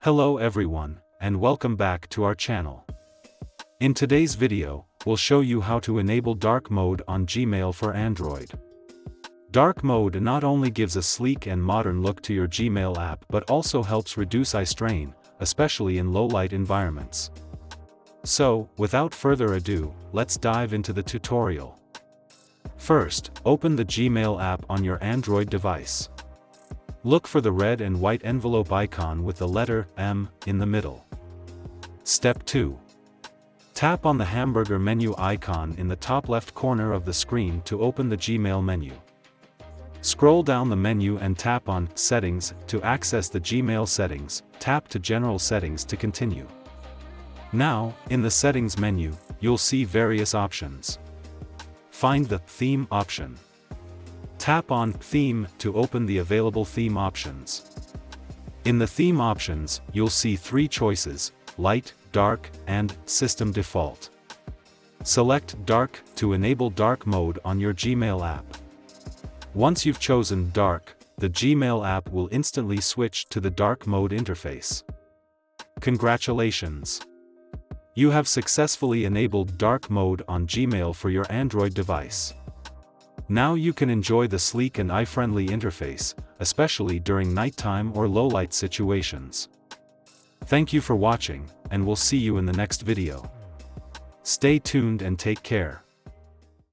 Hello everyone, and welcome back to our channel. In today's video, we'll show you how to enable dark mode on Gmail for Android. Dark mode not only gives a sleek and modern look to your Gmail app but also helps reduce eye strain, especially in low-light environments. So, without further ado, let's dive into the tutorial. First, open the Gmail app on your Android device. Look for the red and white envelope icon with the letter M in the middle. Step 2. Tap on the hamburger menu icon in the top left corner of the screen to open the Gmail menu. Scroll down the menu and tap on Settings to access the Gmail settings. Tap to General Settings to continue. Now, in the Settings menu, you'll see various options. Find the Theme option. Tap on Theme to open the available theme options. In the theme options, you'll see three choices: Light, Dark, and System Default. Select Dark to enable dark mode on your Gmail app. Once you've chosen Dark, the Gmail app will instantly switch to the dark mode interface. Congratulations! You have successfully enabled dark mode on Gmail for your Android device. Now you can enjoy the sleek and eye-friendly interface, especially during nighttime or low-light situations. Thank you for watching, and we'll see you in the next video. Stay tuned and take care.